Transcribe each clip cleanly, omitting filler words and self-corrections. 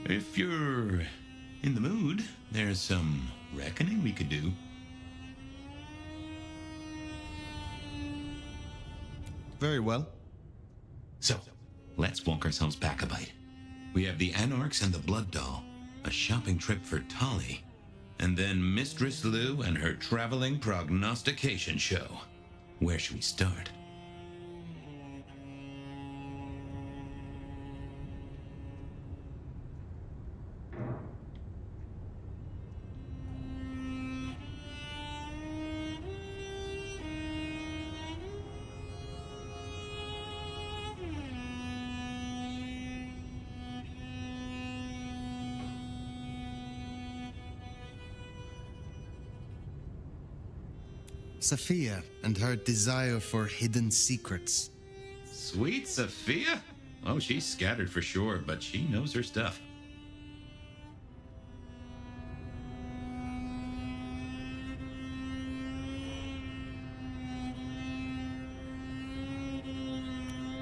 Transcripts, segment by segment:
If you're in the mood, there's some reckoning we could do. Very well. So, let's walk ourselves back a bite. We have the Anarchs and the Blood Doll, a shopping trip for Tolly, and then Mistress Lou and her traveling prognostication show. Where should we start? Sophia and her desire for hidden secrets. Sweet Sophia? Oh, she's scattered for sure, but she knows her stuff.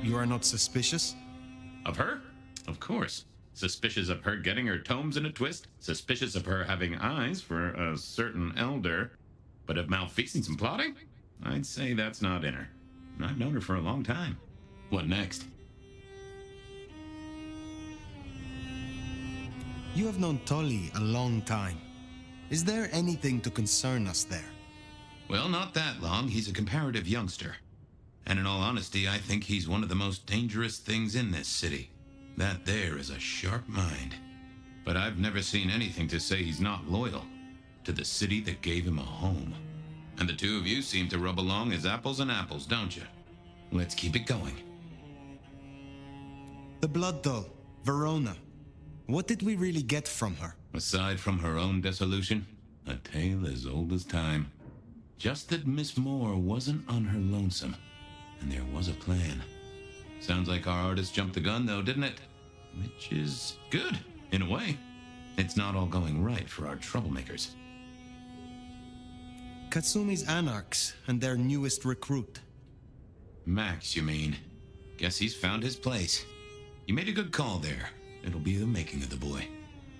You are not suspicious? Of her? Of course. Suspicious of her getting her tomes in a twist, suspicious of her having eyes for a certain elder, but of malfeasance and plotting? I'd say that's not in her. I've known her for a long time. What next? You have known Tolly a long time. Is there anything to concern us there? Well, not that long. He's a comparative youngster. And in all honesty, I think he's one of the most dangerous things in this city. That there is a sharp mind. But I've never seen anything to say he's not loyal to the city that gave him a home. And the two of you seem to rub along as apples and apples, don't you? Let's keep it going. The Blood Doll, Verona. What did we really get from her? Aside from her own dissolution, a tale as old as time. Just that Miss Moore wasn't on her lonesome, and there was a plan. Sounds like our artist jumped the gun, though, didn't it? Which is good, in a way. It's not all going right for our troublemakers. Katsumi's Anarchs and their newest recruit. Max, you mean? Guess he's found his place. You made a good call there. It'll be the making of the boy.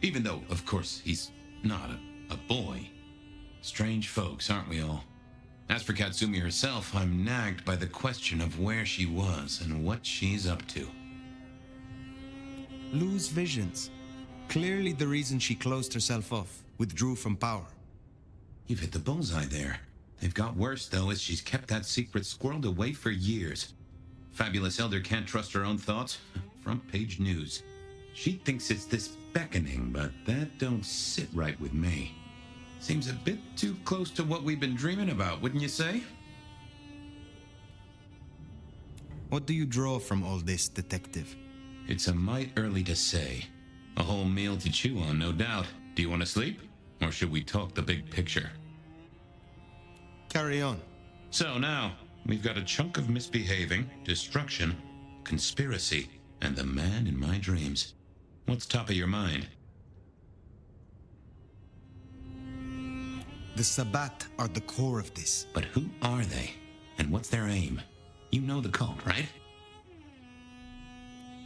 Even though, of course, he's not a boy. Strange folks, aren't we all? As for Katsumi herself, I'm nagged by the question of where she was and what she's up to. Lou's visions. Clearly the reason she closed herself off, withdrew from power. You've hit the bullseye there. They've got worse, though, as she's kept that secret squirreled away for years. Fabulous Elder can't trust her own thoughts. Front page news. She thinks it's this beckoning, but that don't sit right with me. Seems a bit too close to what we've been dreaming about, wouldn't you say? What do you draw from all this, detective? It's a mite early to say. A whole meal to chew on, no doubt. Do you want to sleep? Or should we talk the big picture? Carry on. So now, we've got a chunk of misbehaving, destruction, conspiracy, and the man in my dreams. What's top of your mind? The Sabbat are the core of this. But who are they? And what's their aim? You know the cult, right?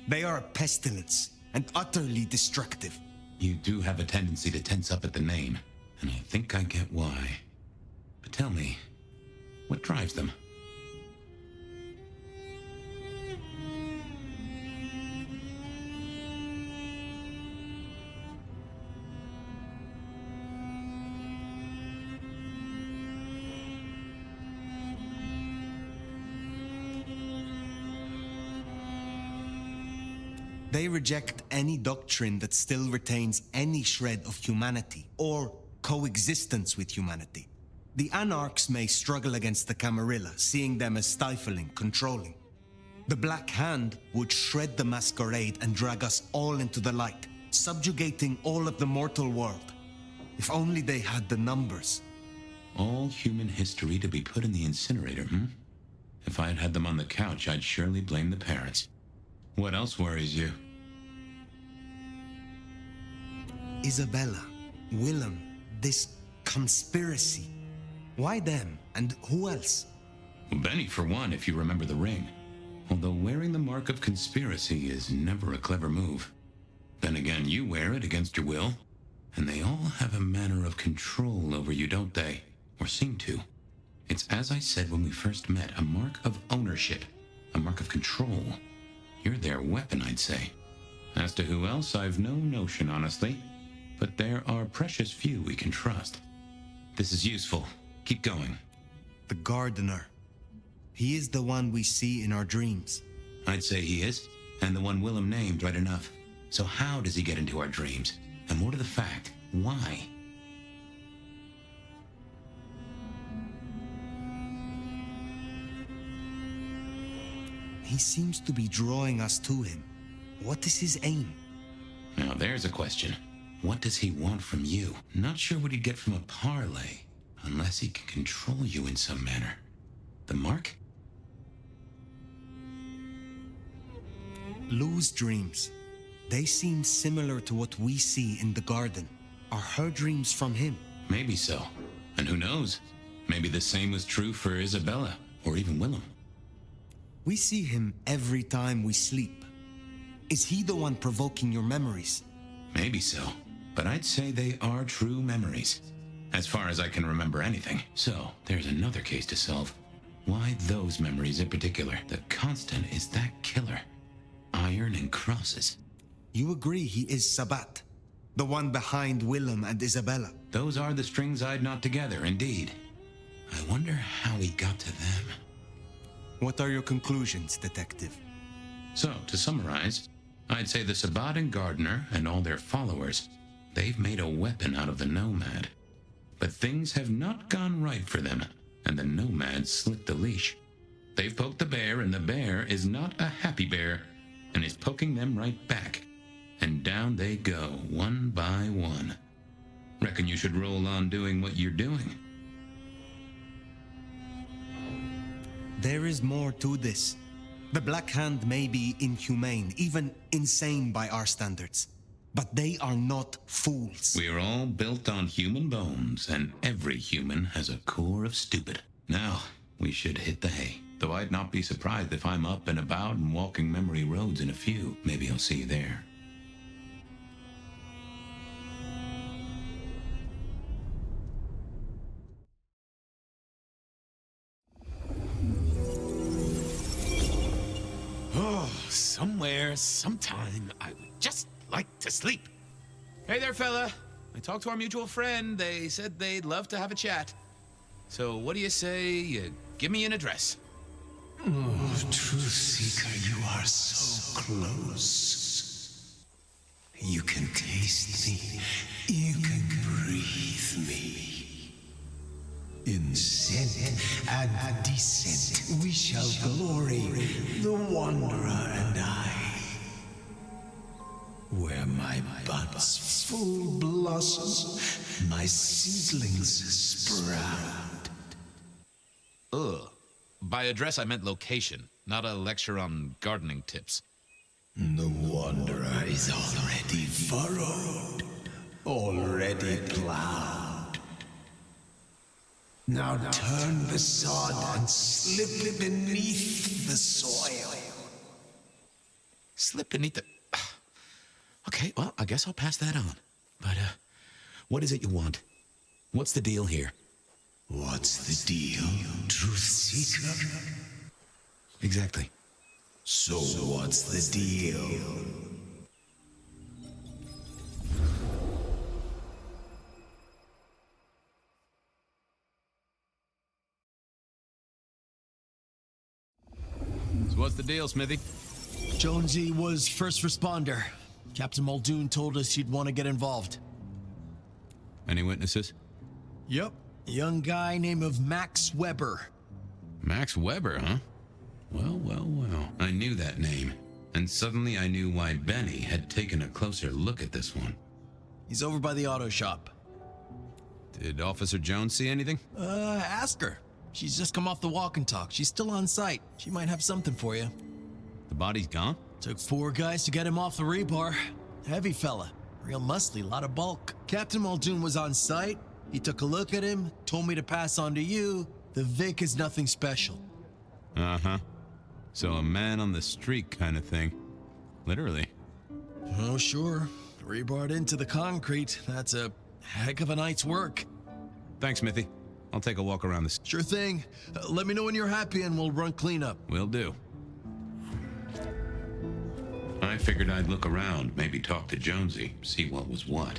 They are a pestilence and utterly destructive. You do have a tendency to tense up at the name, and I think I get why. But tell me, what drives them? They reject any doctrine that still retains any shred of humanity or coexistence with humanity. The Anarchs may struggle against the Camarilla, seeing them as stifling, controlling. The Black Hand would shred the Masquerade and drag us all into the light, subjugating all of the mortal world. If only they had the numbers. All human history to be put in the incinerator, hmm? If I had had them on the couch, I'd surely blame the parents. What else worries you? Isabella, Willem, this conspiracy. Why them? And who else? Benny, for one, if you remember the ring. Although wearing the mark of conspiracy is never a clever move. Then again, you wear it against your will. And they all have a manner of control over you, don't they? Or seem to. It's as I said when we first met, a mark of ownership. A mark of control. You're their weapon, I'd say. As to who else, I've no notion, honestly. But there are precious few we can trust. This is useful. Keep going. The Gardener. He is the one we see in our dreams. I'd say he is, and the one Willem named right enough. So how does he get into our dreams? And more to the fact, why? He seems to be drawing us to him. What is his aim? Now there's a question. What does he want from you? Not sure what he'd get from a parlay, unless he can control you in some manner. The mark? Lou's dreams. They seem similar to what we see in the garden. Are her dreams from him? Maybe so. And who knows? Maybe the same was true for Isabella, or even Willem. We see him every time we sleep. Is he the one provoking your memories? Maybe so. But I'd say they are true memories. As far as I can remember anything. So, there's another case to solve. Why those memories in particular? The constant is that killer. Iron and crosses. You agree he is Sabat, the one behind Willem and Isabella? Those are the strings I'd knot together, indeed. I wonder how he got to them. What are your conclusions, Detective? So, to summarize, I'd say the Sabat and Gardener and all their followers, they've made a weapon out of the Nomad. But things have not gone right for them, and the Nomad slipped the leash. They've poked the bear, and the bear is not a happy bear, and is poking them right back. And down they go, one by one. Reckon you should roll on doing what you're doing. There is more to this. The Black Hand may be inhumane, even insane by our standards. But they are not fools. We are all built on human bones, and every human has a core of stupid. Now, we should hit the hay. Though I'd not be surprised if I'm up and about and walking memory roads in a few. Maybe I'll see you there. Oh, somewhere, sometime, I would just like to sleep. Hey there, fella. I talked to our mutual friend. They said they'd love to have a chat. So what do you say you give me an address? Oh, Truth Seeker, you are so close. You can taste me. You can breathe me. In scent and descent we shall glory, the Wanderer and I. Where my buds full blossom, my seedlings sprout. Ugh. By address, I meant location, not a lecture on gardening tips. The Wanderer is already furrowed, already plowed. Now turn the sod and slip beneath the soil. Slip beneath the... Okay, well, I guess I'll pass that on. But, what is it you want? What's the deal here? What's the deal, Truth Seeker? Exactly. So what's the deal? So what's the deal, Smithy? Jonesy was first responder. Captain Muldoon told us he'd want to get involved. Any witnesses? Yep. A young guy named of Max Weber. Max Weber, huh? Well. I knew that name. And suddenly I knew why Benny had taken a closer look at this one. He's over by the auto shop. Did Officer Jones see anything? Ask her. She's just come off the walk and talk. She's still on site. She might have something for you. The body's gone? Took 4 guys to get him off the rebar. Heavy fella. Real muscly, lot of bulk. Captain Muldoon was on site. He took a look at him, told me to pass on to you. The Vic is nothing special. Uh-huh. So a man on the street kind of thing. Literally. Oh, sure. Rebarred into the concrete. That's a heck of a night's work. Thanks, Smithy. I'll take a walk around this. Sure thing. Let me know when you're happy and we'll run cleanup. Will do. I figured I'd look around, maybe talk to Jonesy, see what was what.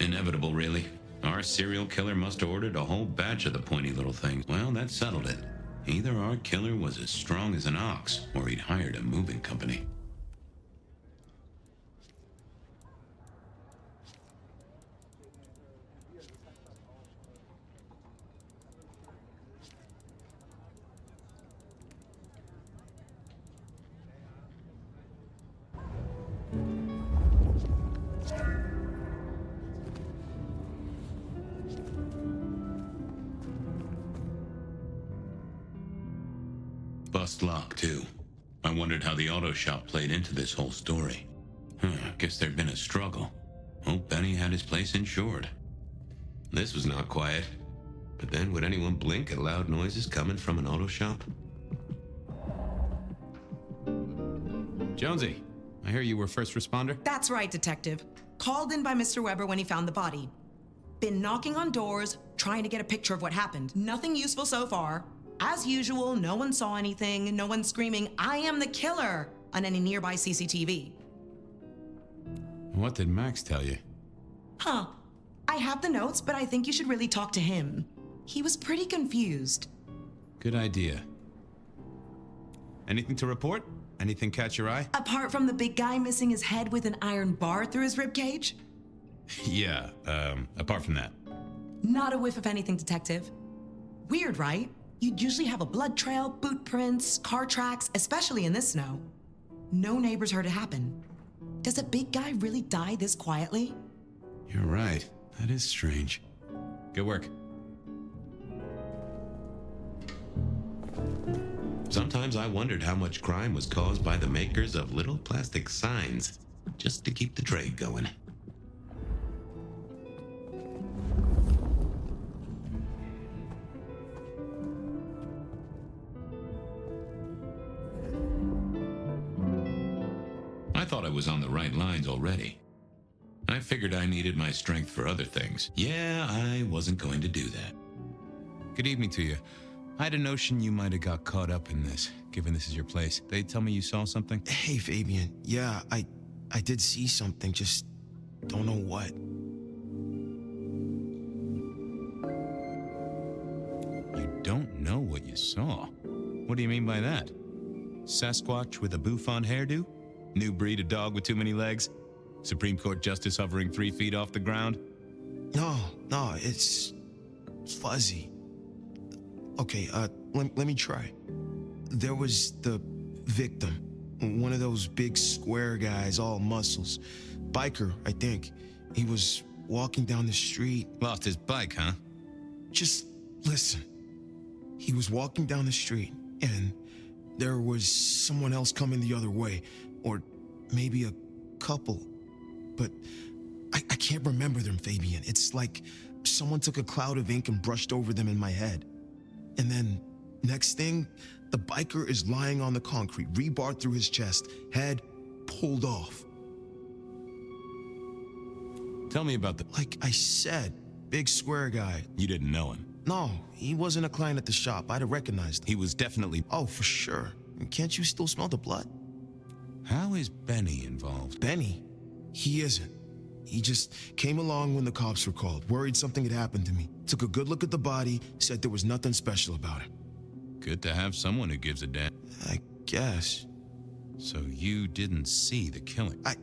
Inevitable, really. Our serial killer must have ordered a whole batch of the pointy little things. Well, that settled it. Either our killer was as strong as an ox, or he'd hired a moving company. Bust lock, too. I wondered how the auto shop played into this whole story. Guess there'd been a struggle. Hope Benny had his place insured. This was not quiet. But then, would anyone blink at loud noises coming from an auto shop? Jonesy, I hear you were first responder? That's right, Detective. Called in by Mr. Weber when he found the body. Been knocking on doors, trying to get a picture of what happened. Nothing useful so far. As usual, no one saw anything, no one screaming, "I am the killer," on any nearby CCTV. What did Max tell you? Huh. I have the notes, but I think you should really talk to him. He was pretty confused. Good idea. Anything to report? Anything catch your eye? Apart from the big guy missing his head with an iron bar through his ribcage? Yeah, apart from that. Not a whiff of anything, Detective. Weird, right? You'd usually have a blood trail, boot prints, car tracks, especially in this snow. No neighbors heard it happen. Does a big guy really die this quietly? You're right. That is strange. Good work. Sometimes I wondered how much crime was caused by the makers of little plastic signs, just to keep the trade going. I thought I was on the right lines already. I figured I needed my strength for other things. Yeah, I wasn't going to do that. Good evening to you. I had a notion you might have got caught up in this, given this is your place. They tell me you saw something? Hey, Fabian. Yeah, I did see something, just don't know what. You don't know what you saw? What do you mean by that? Sasquatch with a bouffant hairdo? New breed of dog with too many legs? Supreme Court justice hovering 3 feet off the ground? No, it's fuzzy. Okay, let me try. There was the victim, one of those big square guys, all muscles. Biker, I think. He was walking down the street. Lost his bike, huh? Just listen. He was walking down the street, and there was someone else coming the other way, or maybe a couple. But I can't remember them, Fabian. It's like someone took a cloud of ink and brushed over them in my head. And then, next thing, the biker is lying on the concrete, rebar through his chest, head pulled off. Tell me about the... Like I said, big square guy. You didn't know him. No, he wasn't a client at the shop. I'd have recognized him. He was definitely... Oh, for sure. Can't you still smell the blood? How is Benny involved? Benny? He isn't. He just came along when the cops were called, worried something had happened to me. Took a good look at the body, said there was nothing special about him. Good to have someone who gives a damn. I guess. So you didn't see the killing? I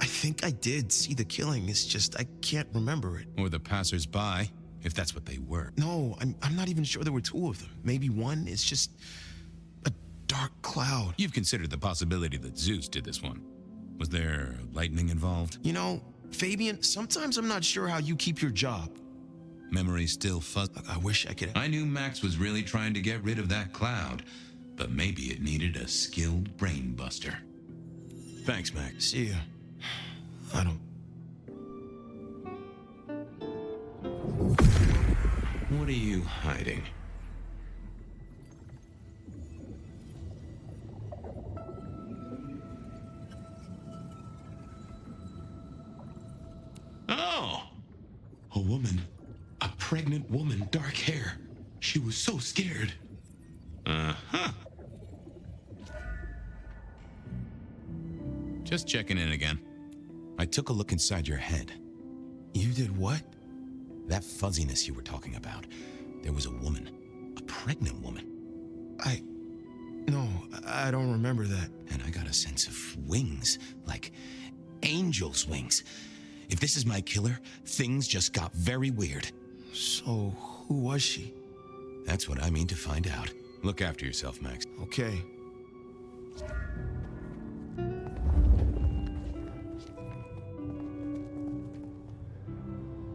think I did see the killing. It's just I can't remember it. Or the passers-by, if that's what they were. No, I'm not even sure there were two of them. Maybe one. It's just a dark cloud. You've considered the possibility that Zeus did this one. Was there lightning involved? You know, Fabian, sometimes I'm not sure how you keep your job. Memory still fuzzy. I wish I could... I knew Max was really trying to get rid of that cloud, but maybe it needed a skilled brain buster. Thanks, Max. See ya. I don't... What are you hiding? woman. A pregnant woman, dark hair. She was so scared. Uh-huh. Just checking in again. I took a look inside your head. You did what? That fuzziness you were talking about. There was a woman. A pregnant woman. No, I don't remember that. And I got a sense of wings. Like angel's wings. If this is my killer, things just got very weird. So, who was she? That's what I mean to find out. Look after yourself, Max. Okay.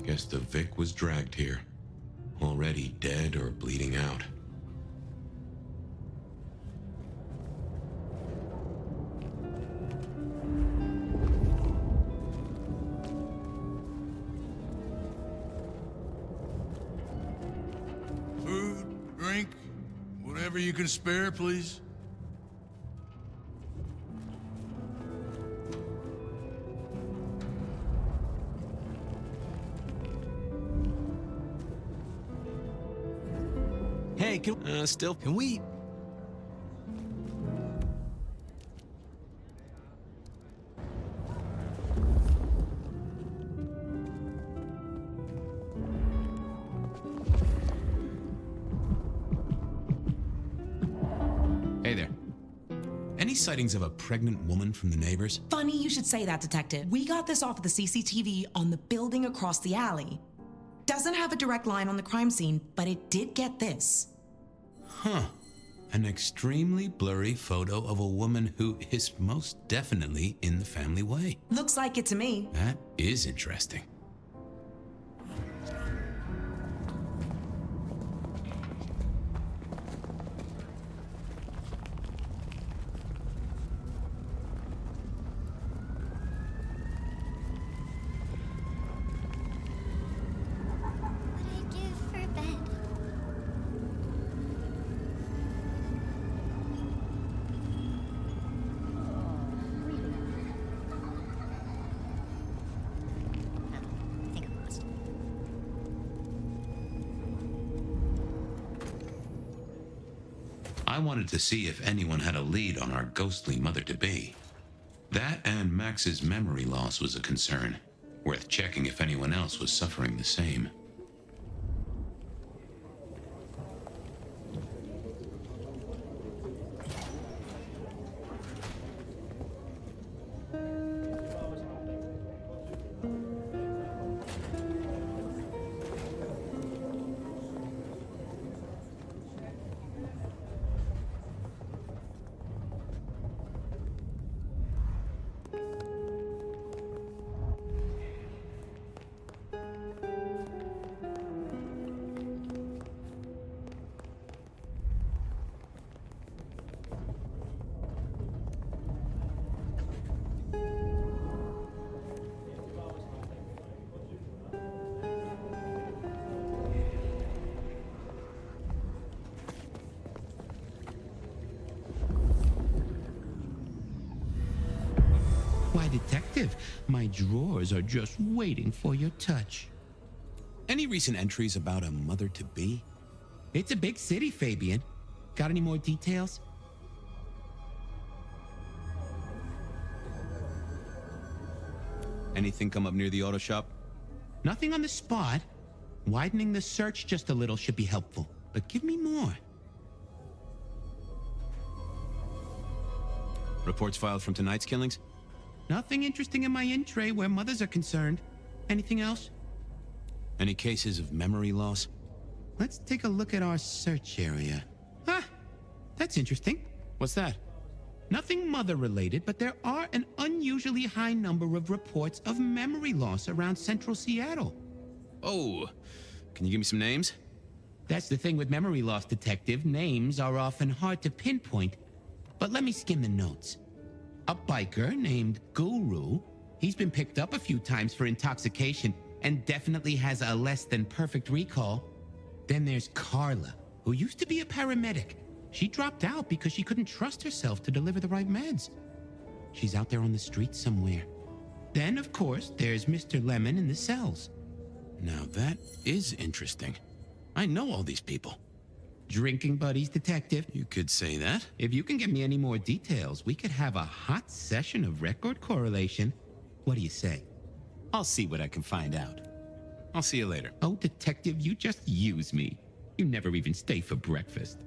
Guess the Vic was dragged here. Already dead or bleeding out. Food, drink, whatever you can spare, please. Hey, can we? Hey there. Any sightings of a pregnant woman from the neighbors? Funny you should say that, Detective. We got this off of the CCTV on the building across the alley. Doesn't have a direct line on the crime scene, but it did get this. Huh. An extremely blurry photo of a woman who is most definitely in the family way. Looks like it to me. That is interesting. I wanted to see if anyone had a lead on our ghostly mother-to-be. That and Max's memory loss was a concern. Worth checking if anyone else was suffering the same. Why, Detective, my drawers are just waiting for your touch. Any recent entries about a mother-to-be? It's a big city, Fabian. Got any more details? Anything come up near the auto shop? Nothing on the spot. Widening the search just a little should be helpful, but give me more. Reports filed from tonight's killings? Nothing interesting in my in-tray where mothers are concerned. Anything else? Any cases of memory loss? Let's take a look at our search area. Ah, that's interesting. What's that? Nothing mother-related, but there are an unusually high number of reports of memory loss around central Seattle. Oh, can you give me some names? That's the thing with memory loss, Detective. Names are often hard to pinpoint. But let me skim the notes. A biker named Guru. He's been picked up a few times for intoxication and definitely has a less than perfect recall. Then there's Carla, who used to be a paramedic. She dropped out because she couldn't trust herself to deliver the right meds. She's out there on the street somewhere. Then, of course, there's Mr. Lemon in the cells. Now that is interesting. I know all these people. Drinking buddies, Detective? You could say that. If you can get me any more details, we could have a hot session of record correlation. What do you say? I'll see what I can find out. I'll see you later. Oh, Detective, you just use me. You never even stay for breakfast.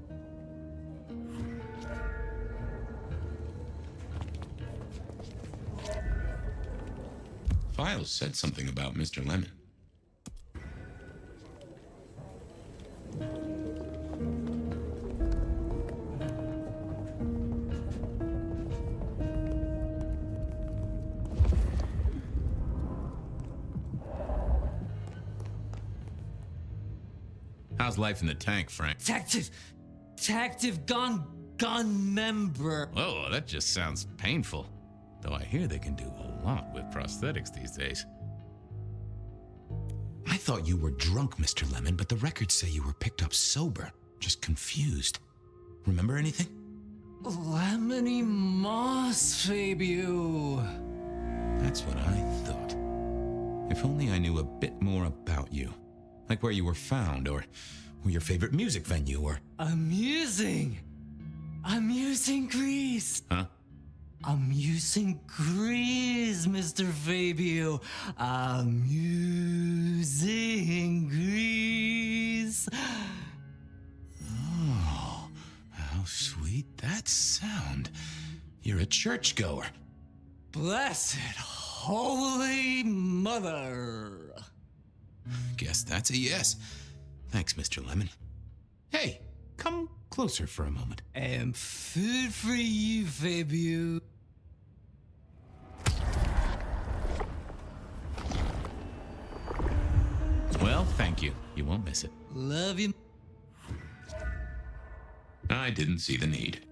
Files said something about Mr. Lemon. How's life in the tank, Frank? Detective gun member. Oh, that just sounds painful. Though I hear they can do a lot with prosthetics these days. I thought you were drunk, Mr. Lemon, but the records say you were picked up sober, just confused. Remember anything? Lemony moss, Fabio. That's what I thought. If only I knew a bit more about you. Like where you were found, or your favorite music venue, or... Amusing Greece. Huh? Amusing Greece, Mr. Fabio. Amusing Greece. Oh, how sweet that sound. You're a churchgoer. Blessed Holy Mother. Guess that's a yes. Thanks, Mr. Lemon. Hey, come closer for a moment. And food for you, Fabio. Well, thank you. You won't miss it. Love you. I didn't see the need.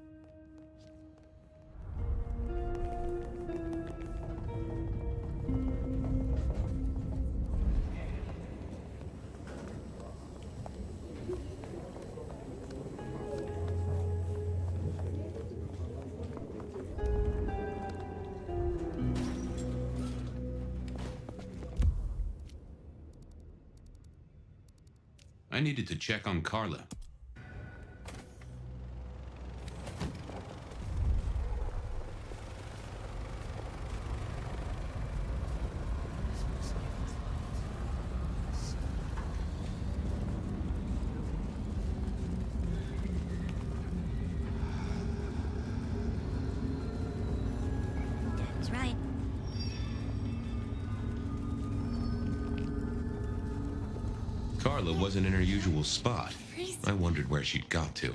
I needed to check on Carla. That's right. Carla wasn't in her usual spot. I wondered where she'd got to.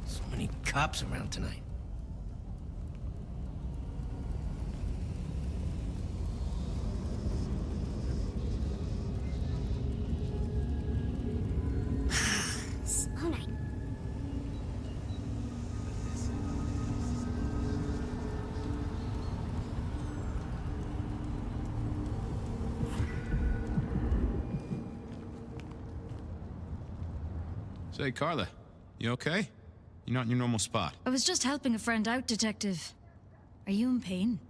So many cops around tonight. Slow night. Say, Carla, you okay? You're not in your normal spot. I was just helping a friend out, Detective. Are you in pain?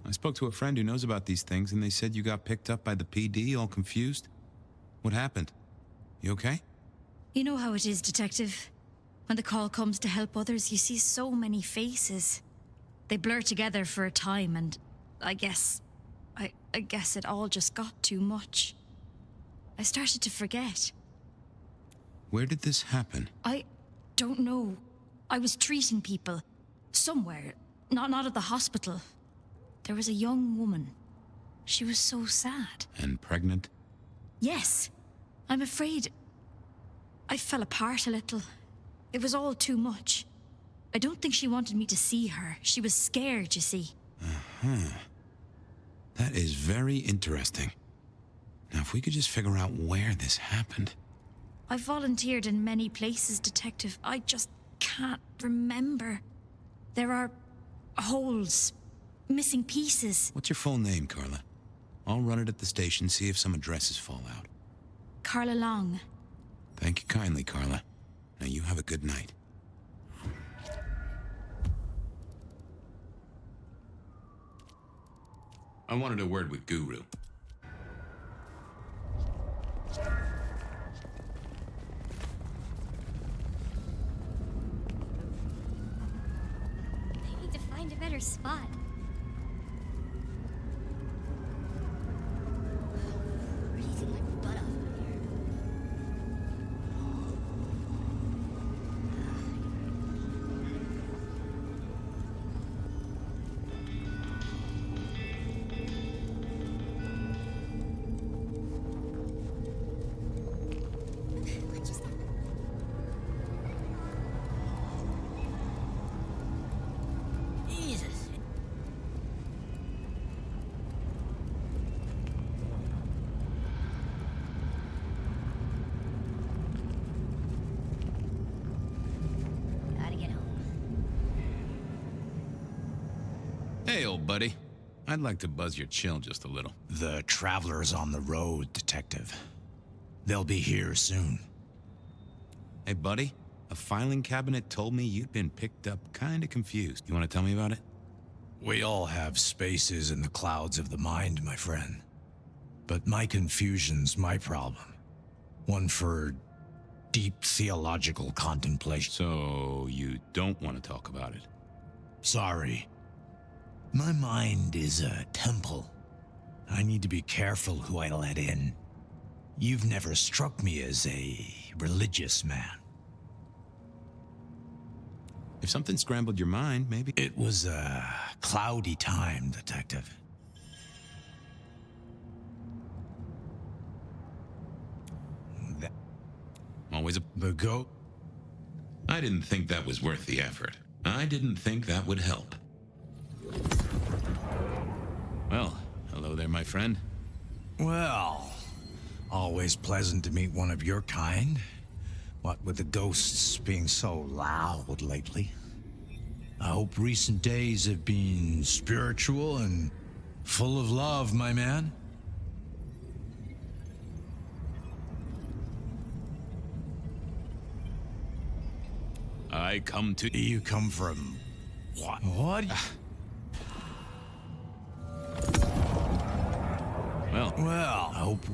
I spoke to a friend who knows about these things, and they said you got picked up by the PD, all confused. What happened? You okay? You know how it is, Detective. When the call comes to help others, you see so many faces. They blur together for a time, and I guess it all just got too much. I started to forget. Where did this happen? I don't know. I was treating people. Somewhere. Not at the hospital. There was a young woman. She was so sad. And pregnant? Yes. I'm afraid I fell apart a little. It was all too much. I don't think she wanted me to see her. She was scared, you see. That is very interesting. Now, if we could just figure out where this happened. I volunteered in many places, Detective. I just can't remember. There are holes, missing pieces. What's your full name, Carla? I'll run it at the station, see if some addresses fall out. Carla Long. Thank you kindly, Carla. Now you have a good night. I wanted a word with Guru. I need to find a better spot. Freezing my butt off out here. What just happened? Jesus. Gotta get home. Hey, old buddy. I'd like to buzz your chill just a little. The traveler's on the road, Detective. They'll be here soon. Hey, buddy. A filing cabinet told me you'd been picked up kinda confused. You wanna tell me about it? We all have spaces in the clouds of the mind, my friend. But my confusion's my problem. One for deep theological contemplation. So, you don't want to talk about it? Sorry. My mind is a temple. I need to be careful who I let in. You've never struck me as a religious man. If something scrambled your mind, maybe... It was a cloudy time, Detective. Always a... The goat? I didn't think that was worth the effort. I didn't think that would help. Well, hello there, my friend. Well, always pleasant to meet one of your kind. What with the ghosts being so loud lately. I hope recent days have been spiritual and full of love, my man. I come to... You come from... what? What? Well, I hope...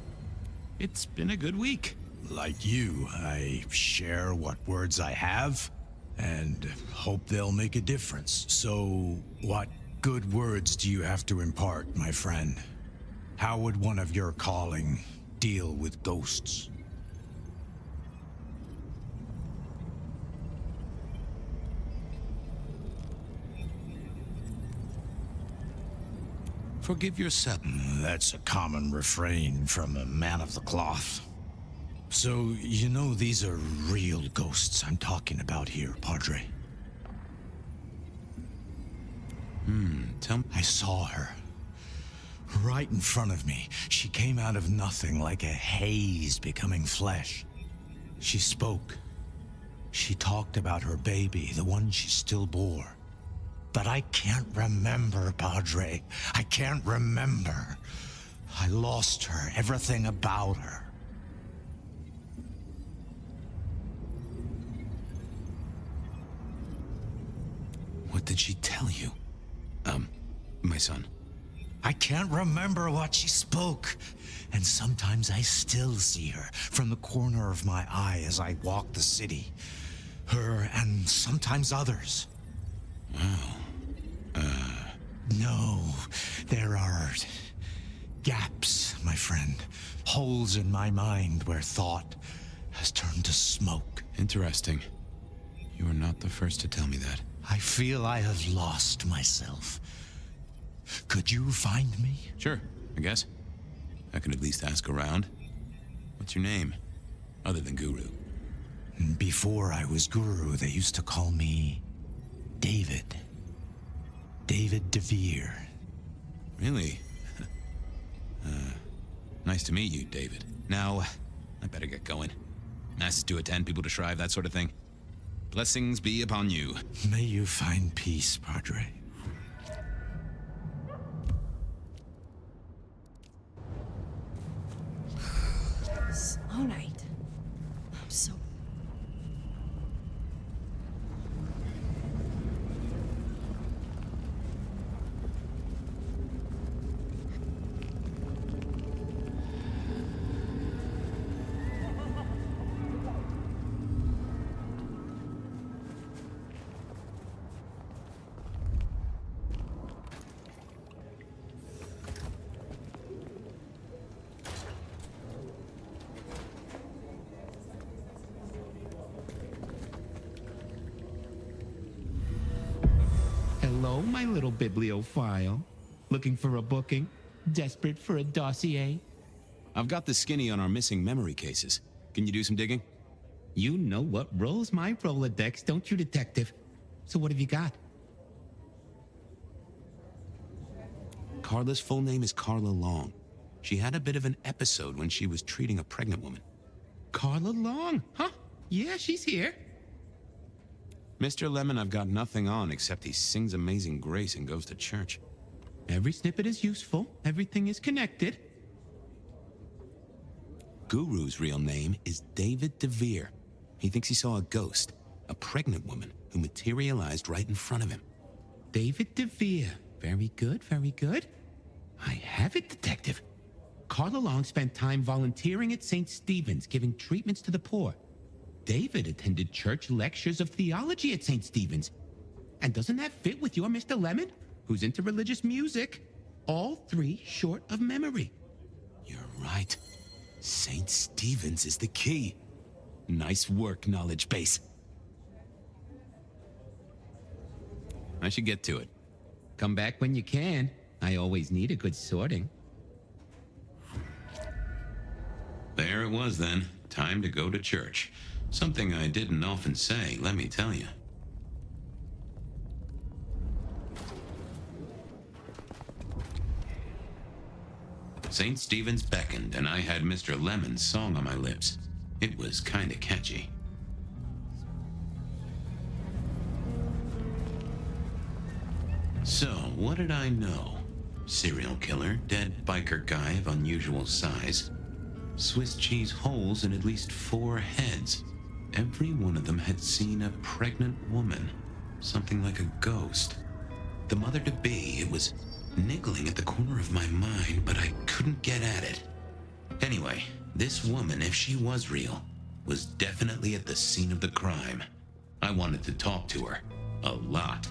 It's been a good week. Like you, I share what words I have, and hope they'll make a difference. So, what good words do you have to impart, my friend? How would one of your calling deal with ghosts? Forgive yourself. That's a common refrain from a man of the cloth. So, you know these are real ghosts I'm talking about here, Padre. Tell me... I saw her. Right in front of me. She came out of nothing, like a haze becoming flesh. She spoke. She talked about her baby, the one she still bore. But I can't remember, Padre. I can't remember. I lost her, everything about her. What did she tell you? My son. I can't remember what she spoke. And sometimes I still see her from the corner of my eye as I walk the city. Her and sometimes others. Wow. No, there are gaps, my friend. Holes in my mind where thought has turned to smoke. Interesting. You are not the first to tell me that. I feel I have lost myself. Could you find me? Sure, I guess. I can at least ask around. What's your name? Other than Guru. Before I was Guru, they used to call me David. David DeVere. Really? Nice to meet you, David. Now, I better get going. Masses to attend, people to shrive, that sort of thing. Blessings be upon you. May you find peace, Padre. Slow night. I'm so... Hello, my little bibliophile. Looking for a booking? Desperate for a dossier? I've got the skinny on our missing memory cases. Can you do some digging? You know what rolls my Rolodex, don't you, detective? So what have you got? Carla's full name is Carla Long. She had a bit of an episode when she was treating a pregnant woman. Carla Long, huh? Yeah, she's here. Mr. Lemon, I've got nothing on except he sings Amazing Grace and goes to church. Every snippet is useful. Everything is connected. Guru's real name is David DeVere. He thinks he saw a ghost, a pregnant woman who materialized right in front of him. David DeVere. Very good, very good. I have it, detective. Carla Long spent time volunteering at St. Stephen's, giving treatments to the poor. David attended church lectures of theology at St. Stephen's. And doesn't that fit with your Mr. Lemon, who's into religious music? All three short of memory. You're right. St. Stephen's is the key. Nice work, knowledge base. I should get to it. Come back when you can. I always need a good sorting. There it was then. Time to go to church. Something I didn't often say, let me tell you. St. Stephen's beckoned, and I had Mr. Lemon's song on my lips. It was kinda catchy. So, what did I know? Serial killer, dead biker guy of unusual size, Swiss cheese holes in at least 4 heads. Every one of them had seen a pregnant woman, something like a ghost. The mother-to-be, it was niggling at the corner of my mind, but I couldn't get at it. Anyway, this woman, if she was real, was definitely at the scene of the crime. I wanted to talk to her. A lot.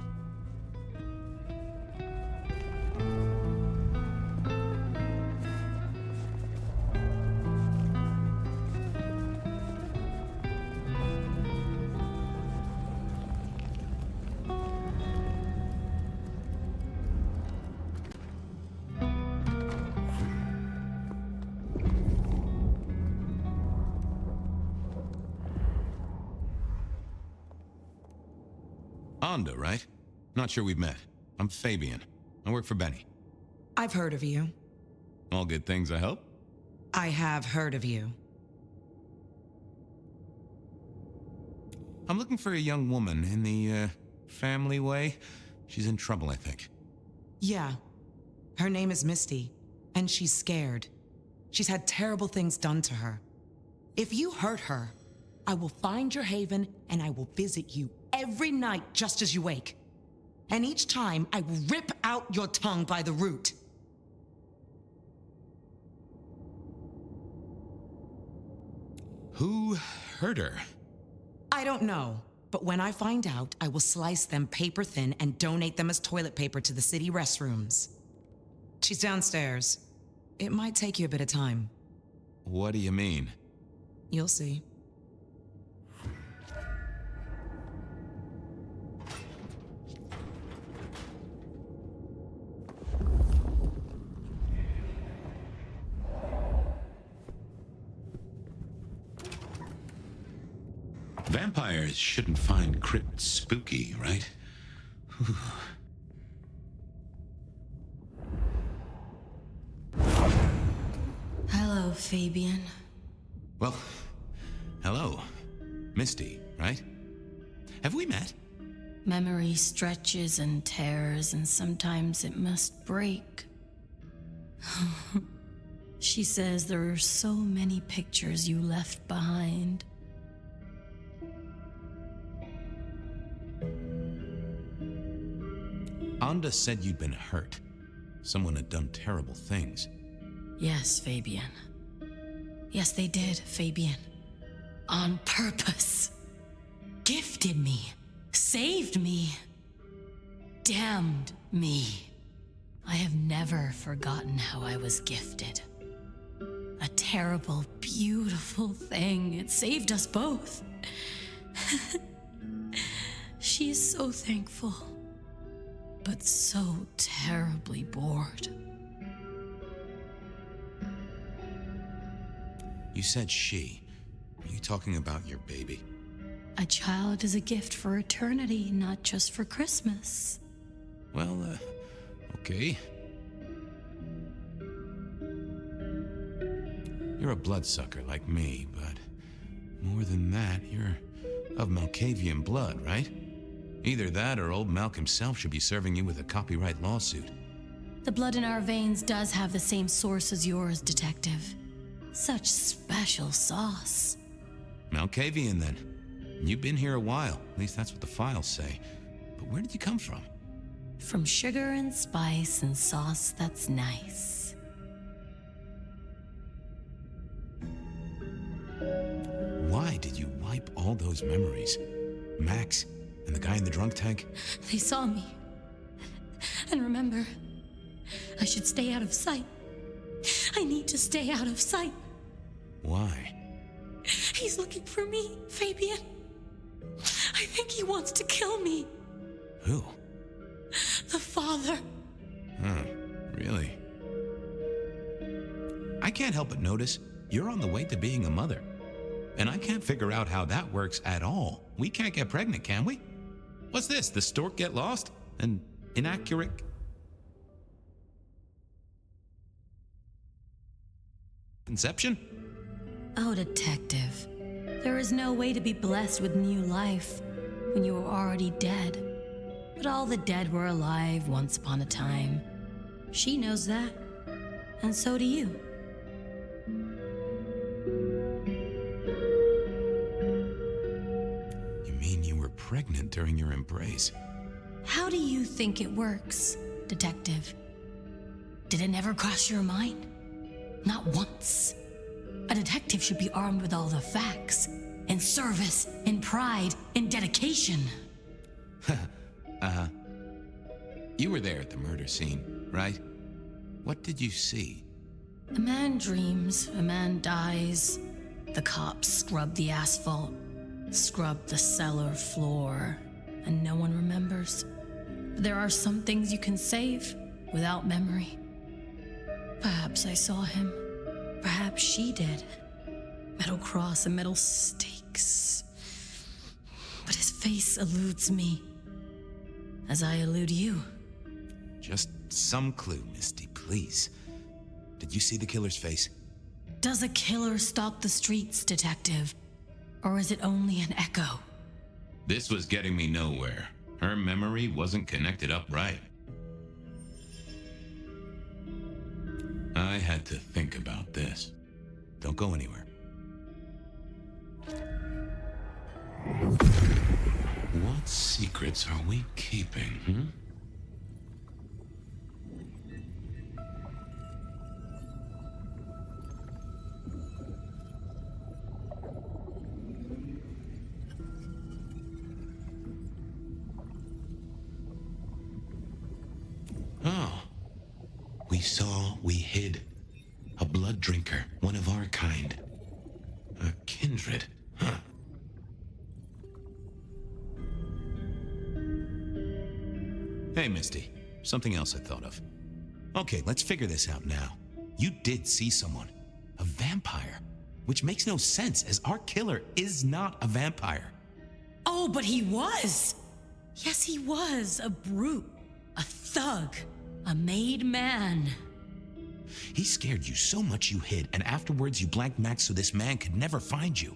Onda, right? Not sure we've met. I'm Fabian. I work for Benny. I've heard of you. All good things, I hope? I have heard of you. I'm looking for a young woman in the, family way. She's in trouble, I think. Yeah. Her name is Misty, and she's scared. She's had terrible things done to her. If you hurt her, I will find your haven and I will visit you every night just as you wake. And each time I will rip out your tongue by the root. Who hurt her? I don't know, but when I find out, I will slice them paper thin and donate them as toilet paper to the city restrooms. She's downstairs. It might take you a bit of time. What do you mean? You'll see. Vampires shouldn't find crypts spooky, right? Hello, Fabian. Well, hello. Misty, right? Have we met? Memory stretches and tears, and sometimes it must break. She says there are so many pictures you left behind. Onda said you'd been hurt. Someone had done terrible things. Yes, Fabian. Yes, they did, Fabian. On purpose. Gifted me. Saved me. Damned me. I have never forgotten how I was gifted. A terrible, beautiful thing. It saved us both. She is so thankful. but so terribly bored. You said she. Are you talking about your baby? A child is a gift for eternity, not just for Christmas. Well, okay. You're a bloodsucker like me, but more than that, you're of Malkavian blood, right? Either that or old Malk himself should be serving you with a copyright lawsuit. The blood in our veins does have the same source as yours, Detective. Such special sauce. Malkavian, then. You've been here a while. At least that's what the files say. But where did you come from? From sugar and spice and sauce that's nice. Why did you wipe all those memories? Max and the guy in the drunk tank? They saw me. And remember, I should stay out of sight. I need to stay out of sight. Why? He's looking for me, Fabian. I think he wants to kill me. Who? The father. Huh, really? I can't help but notice you're on the way to being a mother. And I can't figure out how that works at all. We can't get pregnant, can we? What's this? The stork get lost? An inaccurate... conception? Oh, Detective. There is no way to be blessed with new life when you are already dead. But all the dead were alive once upon a time. She knows that. And so do you. You mean you were pregnant during your embrace? How do you think it works, Detective? Did it never cross your mind? Not once. A detective should be armed with all the facts. In service, in pride, in dedication. You were there at the murder scene, right? What did you see? A man dreams, a man dies. The cops scrub the asphalt, scrub the cellar floor, and no one remembers. But there are some things you can save without memory. Perhaps I saw him. Perhaps she did. Metal cross and metal stakes. But his face eludes me, as I elude you. Just some clue, Misty, please. Did you see the killer's face? Does a killer stalk the streets, Detective? Or is it only an echo? This was getting me nowhere. Her memory wasn't connected up right. I had to think about this. Don't go anywhere. What secrets are we keeping, Oh. We hid. A blood drinker, one of our kind. A kindred, huh? Hey, Misty. Something else I thought of. Okay, let's figure this out now. You did see someone. A vampire. Which makes no sense, as our killer is not a vampire. Oh, but he was! Yes, he was. A brute. A thug. A made man. He scared you so much you hid, and afterwards you blanked Max so this man could never find you.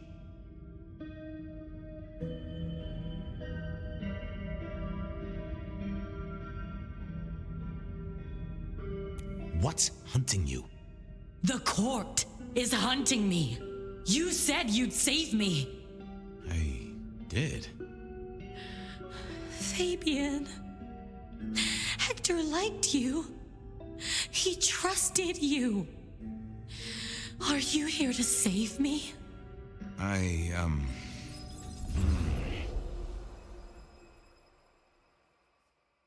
What's hunting you? The court is hunting me. You said you'd save me. I did. Fabian. Hector liked you. He trusted you. Are you here to save me?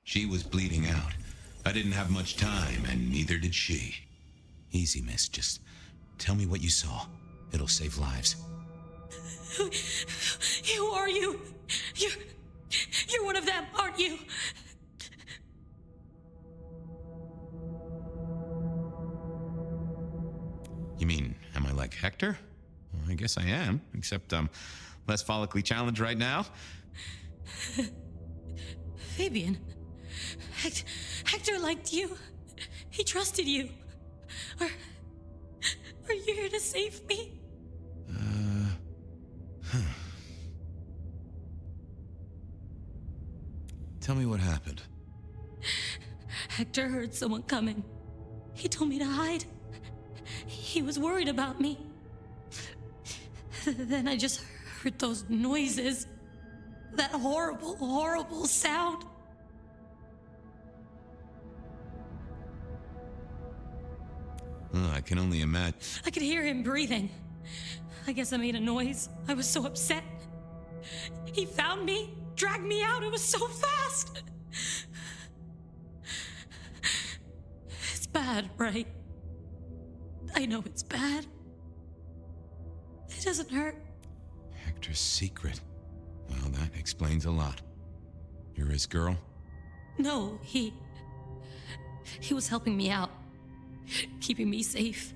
She was bleeding out. I didn't have much time, and neither did she. Easy, miss. Just tell me what you saw. It'll save lives. Who are you? You're one of them, aren't you? Hector? Well, I guess I am, except I'm less follically challenged right now. Fabian, Hector liked you. He trusted you. Are you here to save me? Tell me what happened. Hector heard someone coming. He told me to hide. He was worried about me. Then I just heard those noises. That horrible, horrible sound. Oh, I can only imagine. I could hear him breathing. I guess I made a noise. I was so upset. He found me, dragged me out. It was so fast. It's bad, right? I know it's bad. It doesn't hurt. Hector's secret. Well, that explains a lot. You're his girl? No, he was helping me out, keeping me safe.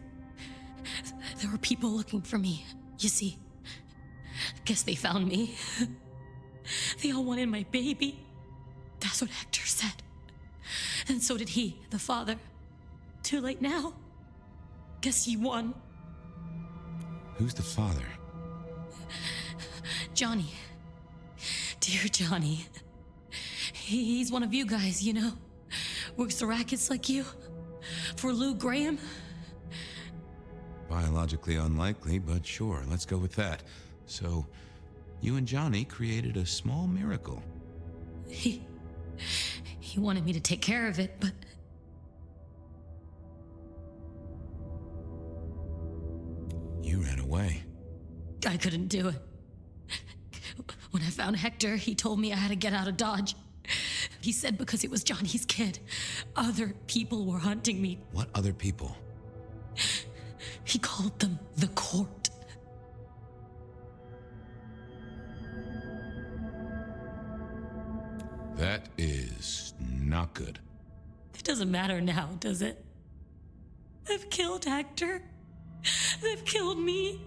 There were people looking for me, you see. Guess they found me. They all wanted my baby. That's what Hector said. And so did he, the father. Too late now. Guess he won. Who's the father? Johnny. Dear Johnny. He's one of you guys, you know. Works the rackets like you. For Lou Graham. Biologically unlikely, but sure, let's go with that. So, you and Johnny created a small miracle. He wanted me to take care of it, but... You ran away. I couldn't do it. When I found Hector, he told me I had to get out of Dodge. He said because it was Johnny's kid, other people were hunting me. What other people? He called them the court. That is not good. It doesn't matter now, does it? They've killed Hector. They've killed me.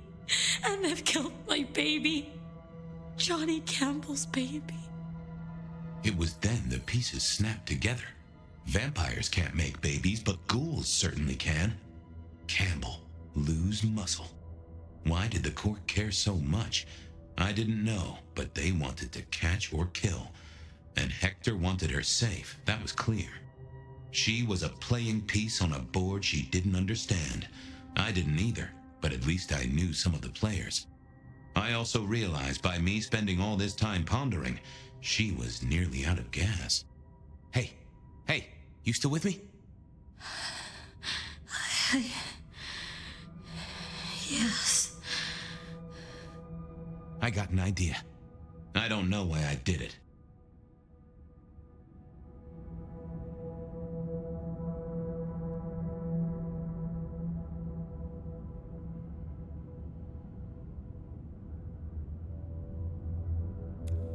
And they've killed my baby. Johnny Campbell's baby. It was then the pieces snapped together. Vampires can't make babies, but ghouls certainly can. Campbell, lose muscle. Why did the court care so much? I didn't know, but they wanted to catch or kill. And Hector wanted her safe, that was clear. She was a playing piece on a board she didn't understand. I didn't either, but at least I knew some of the players. I also realized by me spending all this time pondering, she was nearly out of gas. Hey, you still with me? Yes. I got an idea. I don't know why I did it.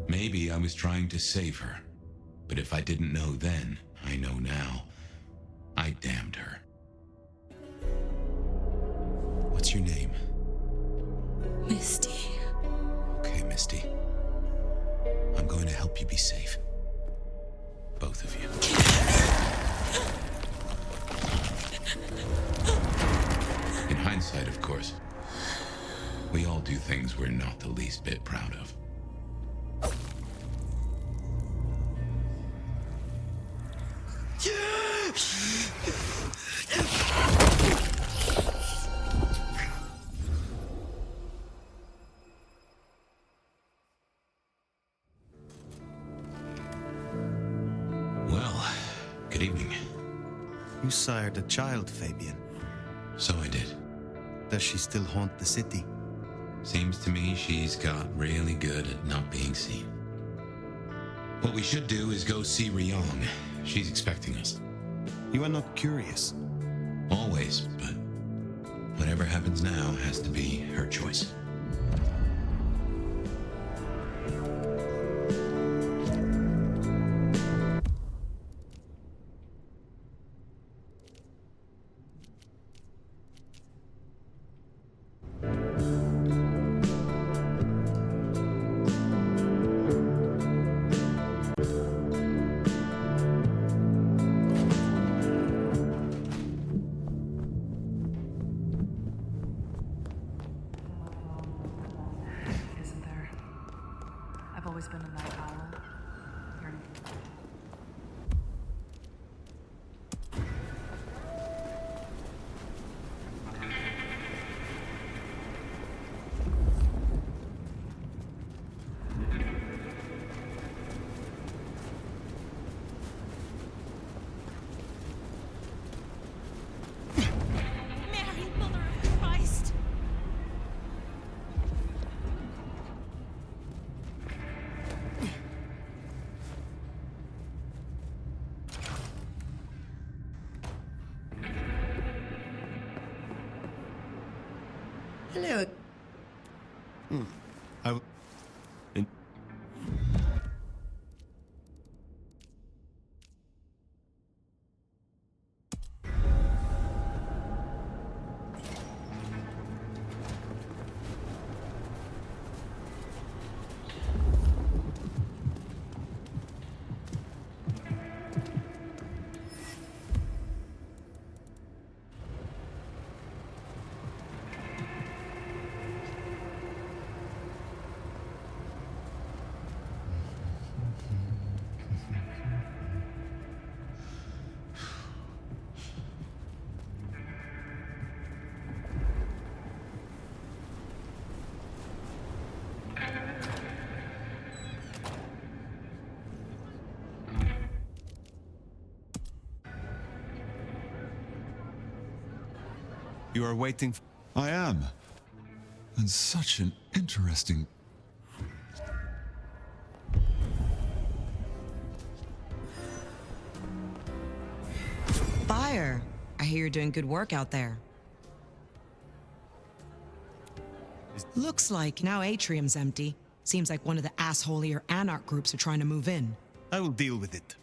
Maybe I was trying to save her. But if I didn't know then, I know now. I damned her. What's your name? Misty. Okay, Misty. I'm going to help you be safe. Both of you. In hindsight, of course. We all do things we're not the least bit proud of. Well, good evening. You sired a child, Fabian. So I did. Does she still haunt the city? Seems to me she's got really good at not being seen. What we should do is go see Ryong. She's expecting us. You are not curious. Always, but whatever happens now has to be her choice. Mary, Mother of Christ! Hello. I... in- You are waiting for... I am. And such an interesting... Fire. I hear you're doing good work out there. Looks like now Atrium's empty. Seems like one of the assholier anarch groups are trying to move in. I will deal with it.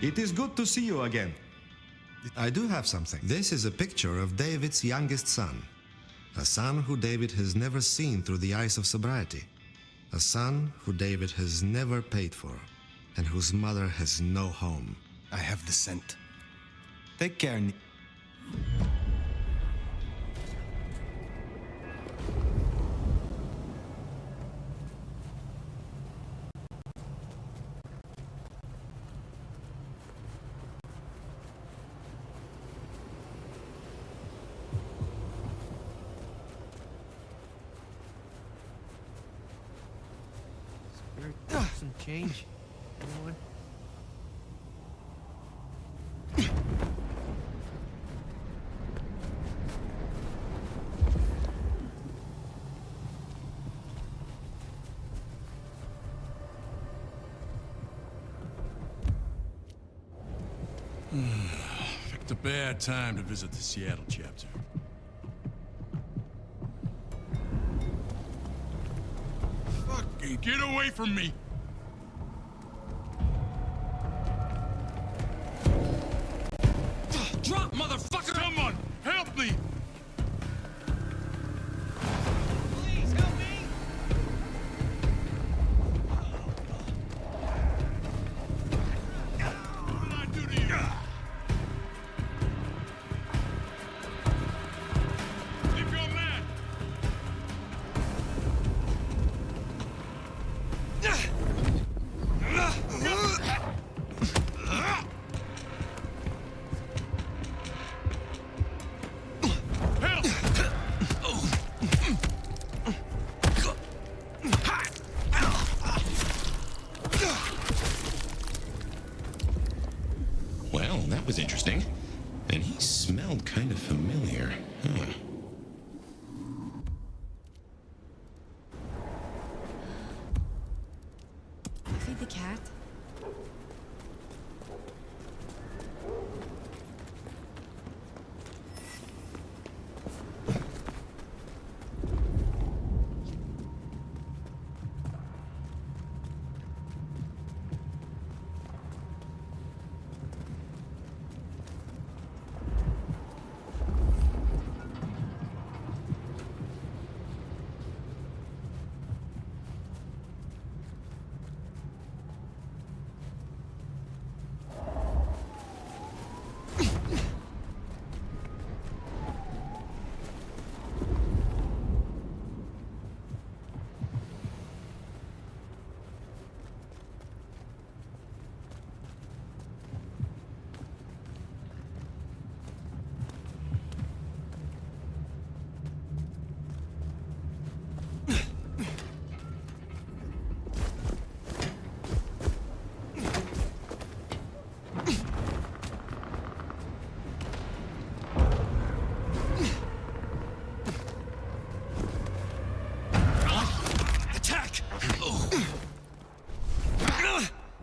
It is good to see you again. I do have something. This is a picture of David's youngest son. A son who David has never seen through the eyes of sobriety. A son who David has never paid for, and whose mother has no home. I have the scent. Take care, Some change. Anyone? Picked a bad time to visit the Seattle chapter. Fucking get away from me! Drop, motherfucker! Someone, help me! Please help me! What did I do to you? Leave your man! was interesting. And he smelled kind of familiar. Huh. Feed the cat.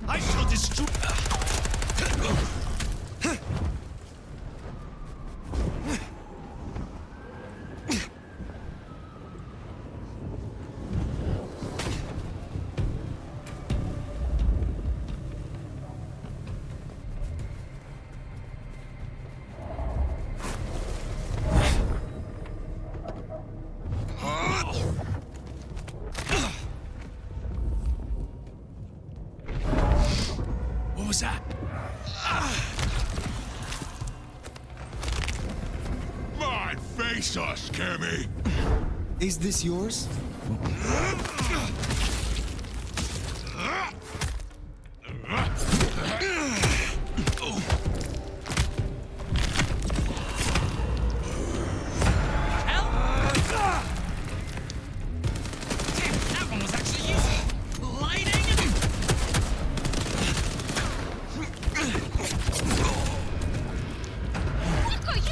I shall destroy. What was that? My face, scare me. Is this yours?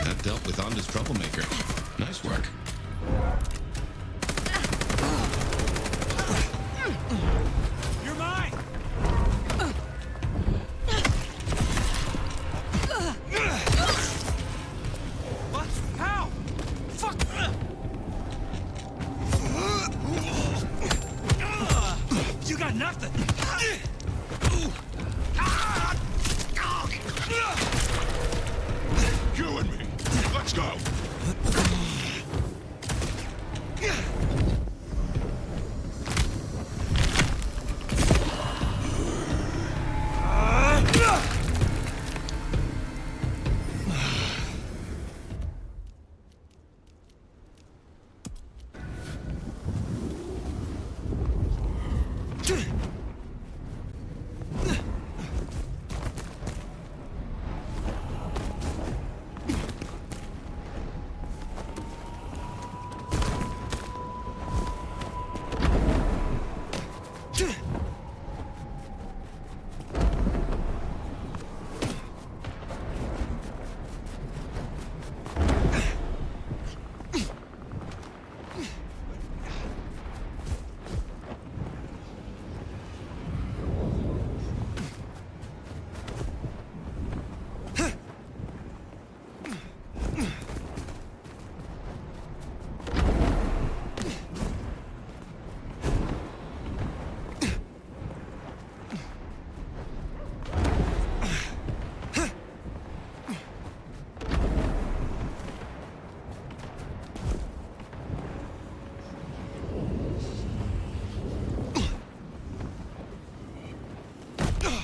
That dealt with Onda's troublemaker. Nice work. You're mine! What? How? Fuck! You got nothing! You and me. Let's go.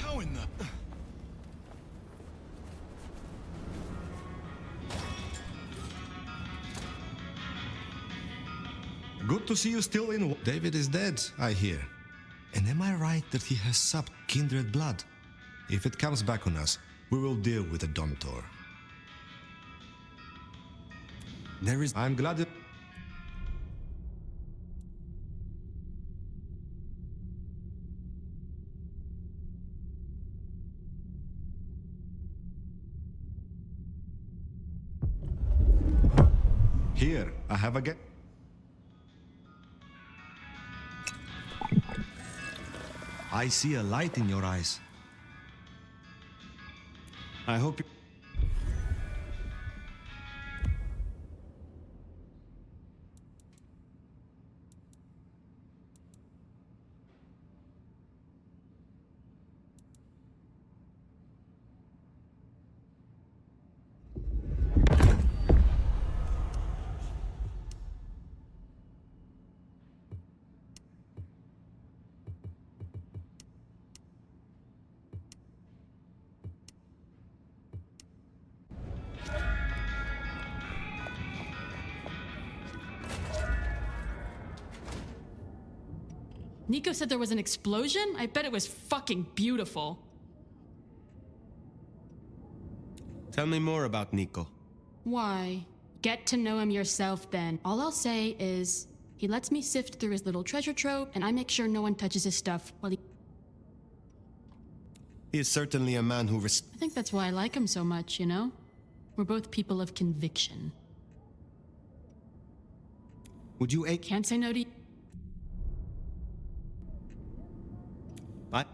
How in the... Good to see you still in. David is dead, I hear. And am I right that he has supped kindred blood? If it comes back on us, we will deal with the Domtor. There is. I'm glad that. Here, I have a I see a light in your eyes. I hope you... Nico said there was an explosion? I bet it was fucking beautiful. Tell me more about Nico. Why? Get to know him yourself then. All I'll say is, he lets me sift through his little treasure trove, and I make sure no one touches his stuff while he... He is certainly a man who I think that's why I like him so much, you know? We're both people of conviction. Would you Can't say no to... What?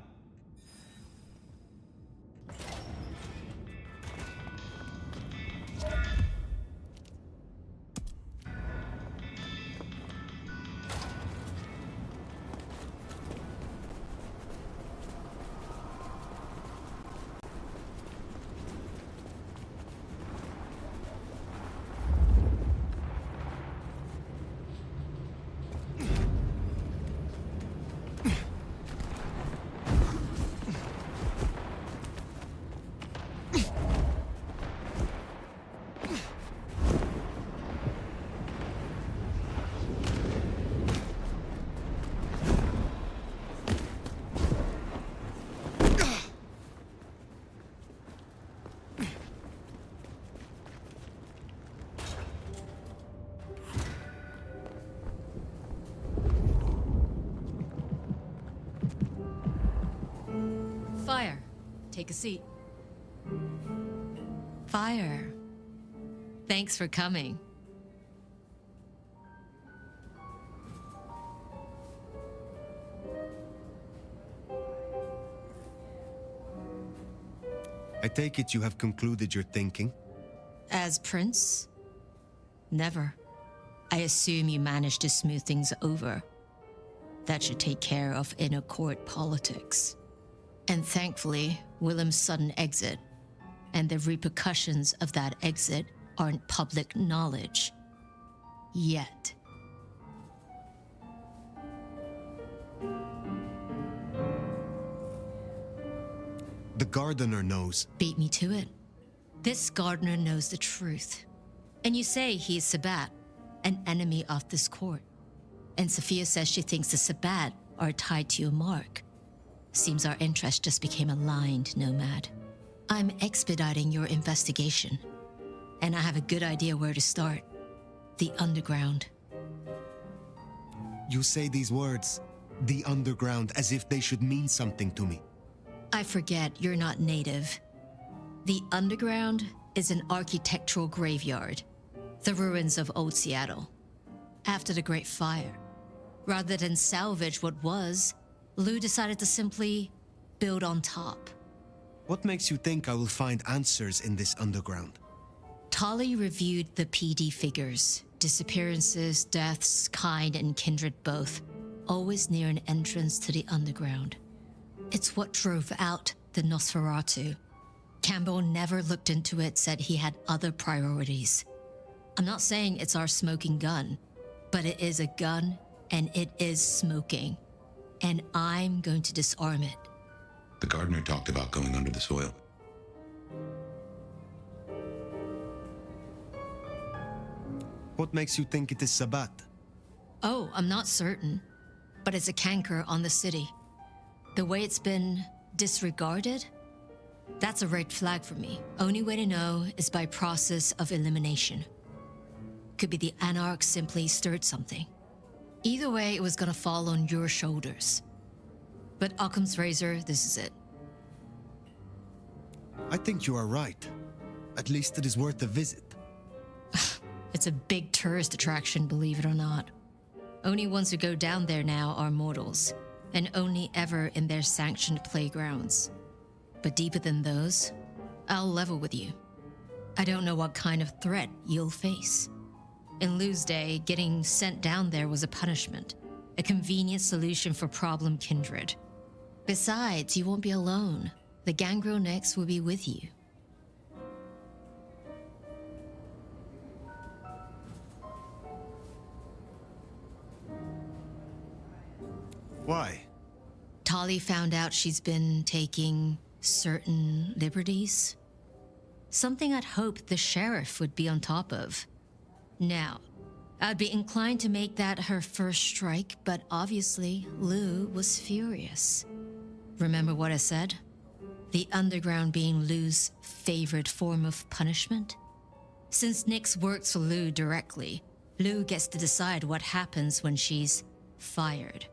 Fire. Take a seat. Fire. Thanks for coming. I take it you have concluded your thinking? As Prince? Never. I assume you managed to smooth things over. That should take care of inner court politics. And thankfully, Willem's sudden exit and the repercussions of that exit aren't public knowledge. Yet. The gardener knows. Beat me to it. This gardener knows the truth. And you say he is Sabbat, an enemy of this court. And Sophia says she thinks the Sabbat are tied to your mark. Seems our interests just became aligned, Nomad. I'm expediting your investigation, and I have a good idea where to start. The underground. You say these words, the underground, as if they should mean something to me. I forget you're not native. The underground is an architectural graveyard, the ruins of old Seattle. After the Great Fire, rather than salvage what was, Lou decided to simply build on top. What makes you think I will find answers in this underground? Tali reviewed the PD figures, disappearances, deaths, kind and kindred both, always near an entrance to the underground. It's what drove out the Nosferatu. Campbell never looked into it, said he had other priorities. I'm not saying it's our smoking gun, but it is a gun and it is smoking. And I'm going to disarm it. The gardener talked about going under the soil. What makes you think it is Sabbat? Oh, I'm not certain, but it's a canker on the city. The way it's been disregarded, that's a red flag for me. Only way to know is by process of elimination. Could be the Anarchs simply stirred something. Either way, it was gonna fall on your shoulders. But Occam's razor, this is it. I think you are right. At least it is worth a visit. It's a big tourist attraction, believe it or not. Only ones who go down there now are mortals, and only ever in their sanctioned playgrounds. But deeper than those, I'll level with you. I don't know what kind of threat you'll face. In Lou's day, getting sent down there was a punishment, a convenient solution for problem kindred. Besides, you won't be alone. The Gangrel next will be with you. Why? Tali found out she's been taking certain liberties. Something I'd hoped the sheriff would be on top of. Now, I'd be inclined to make that her first strike, but obviously, Lou was furious. Remember what I said? The underground being Lou's favorite form of punishment? Since Nyx works for Lou directly, Lou gets to decide what happens when she's fired.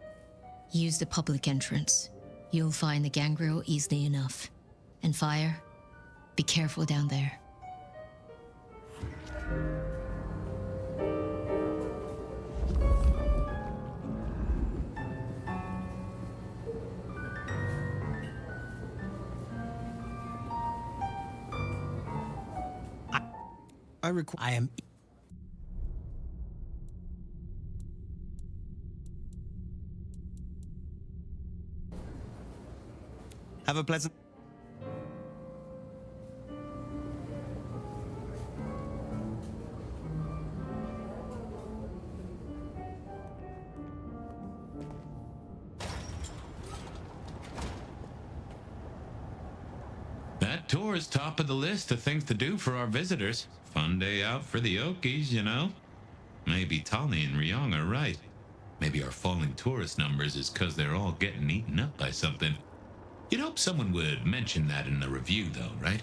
Use the public entrance. You'll find the Gangrel easily enough. And Fire, be careful down there. I am. Have a pleasant... That tour is top of the list of things to do for our visitors. Fun day out for the Okies, you know? Maybe Tali and Ryong are right. Maybe our falling tourist numbers is because they're all getting eaten up by something. You'd hope someone would mention that in the review, though, right?